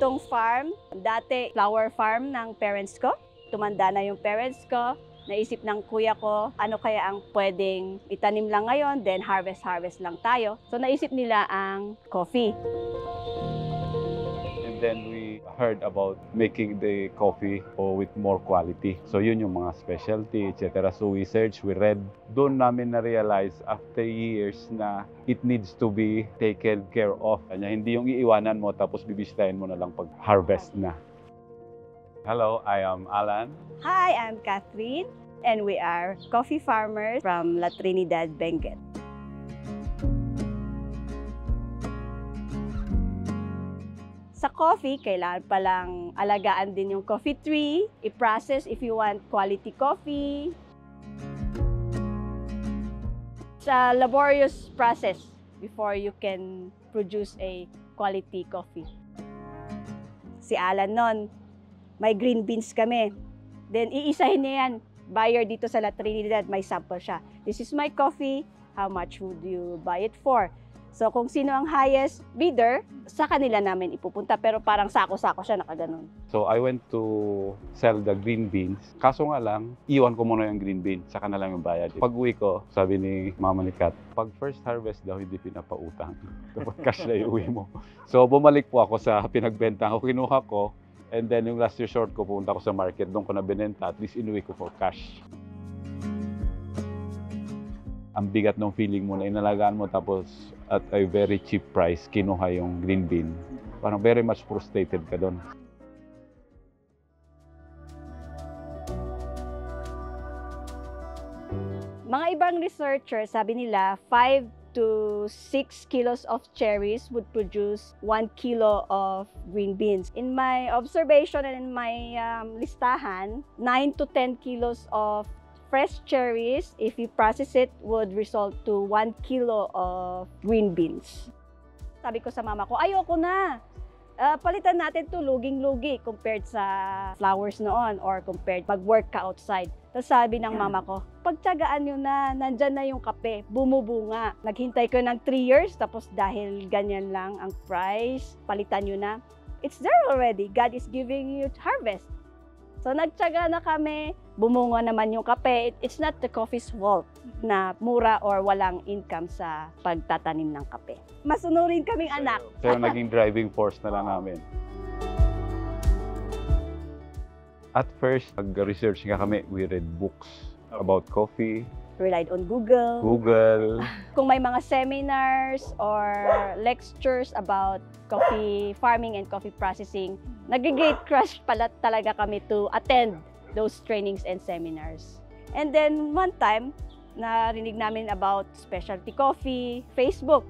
Itong farm, dati flower farm ng parents ko. Tumanda na yung parents ko. Naisip ng kuya ko, ano kaya ang pwedeng itanim lang ngayon, then harvest lang tayo. So naisip nila ang coffee. And then we heard about making the coffee with more quality. So yun yung mga specialty, etc. So we searched, we read. Doon namin na-realize after years na it needs to be taken care of. Kanya, hindi yung iiwanan mo tapos bibisitahin mo na lang pag harvest na. Hello, I am Alan. Hi, I'm Catherine, and we are coffee farmers from La Trinidad, Benguet. Sa coffee, kailangan palang alagaan din yung coffee tree, i-process if you want quality coffee. It's a laborious process before you can produce a quality coffee. Si Alan nun, may green beans kami. Then, iisahin niya yan. Buyer dito sa La Trinidad, may sample siya. This is my coffee. How much would you buy it for? So, kung sino ang highest bidder, sa kanila namin ipupunta. Pero parang sako-sako siya, nakaganon. So I went to sell the green beans. Kaso nga lang, iwan ko muna yung green beans. Saka na lang yung bayad. Pag uwi ko, sabi ni Mama ni Kat, pag first harvest daw, hindi pinapautang. Kapag cash na iuwi mo. So bumalik po ako sa pinagbenta ko. Kinuha ko. And then yung last resort ko, pumunta ko sa market, doon ko na binenta, at least inuwi ko for cash. Ang bigat ng feeling mo na inalagaan mo tapos at a very cheap price, kinuha yung green bean. Parang very much frustrated ka doon. Mga ibang researchers, sabi nila, 5 to 6 kilos of cherries would produce 1 kilo of green beans. In my observation and in my listahan, 9 to 10 kilos of fresh cherries, if you process it, would result to 1 kilo of green beans. Sabi ko sa mama ko, ayoko na. Palitan natin to luging-lugi compared sa flowers noon or compared pag-work ka outside. Tapos sabi ng mama ko, pagtiyagaan nyo na, nandyan na yung kape, bumubunga. Naghintay ko ng 3 years, tapos dahil ganyan lang ang price, palitan nyo na. It's there already. God is giving you harvest. So nagtiyaga na kami, bumunga naman yung kape. It's not the coffee's fault na mura or walang income sa pagtatanim ng kape. Masunurin kaming anak. So naging driving force na lang namin. At first, nag-research nga kami, we read books about coffee. Relied on Google. Kung may mga seminars or lectures about coffee farming and coffee processing, nag-great crush pala talaga kami to attend those trainings and seminars. And then one time, narinig namin about specialty coffee, Facebook.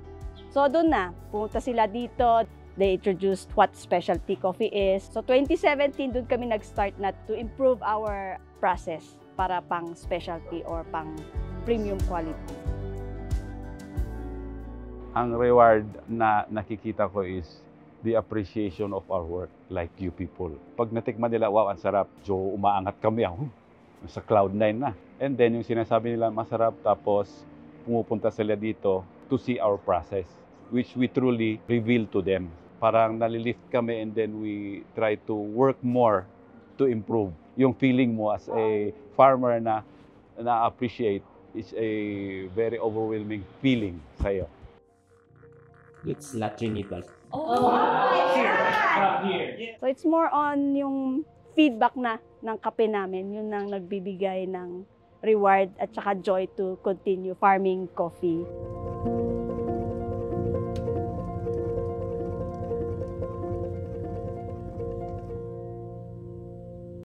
So doon na, pumunta sila dito. They introduced what specialty coffee is. So 2017, doon kami nag-start na to improve our process para pang specialty or pang premium quality. Ang reward na nakikita ko is the appreciation of our work, like you people. Pag natikman nila, wow, ang sarap. So umaangat kami, sa cloud9 na. And then yung sinasabi nila, masarap, tapos pumupunta sila dito to see our process, which we truly reveal to them. Parang nalilift kami and then we try to work more to improve. Yung feeling mo as a farmer na na-appreciate is a very overwhelming feeling sa'yo. It's La Trinidad. So it's more on yung feedback na ng kape namin, yun ang nagbibigay ng reward at saka joy to continue farming coffee.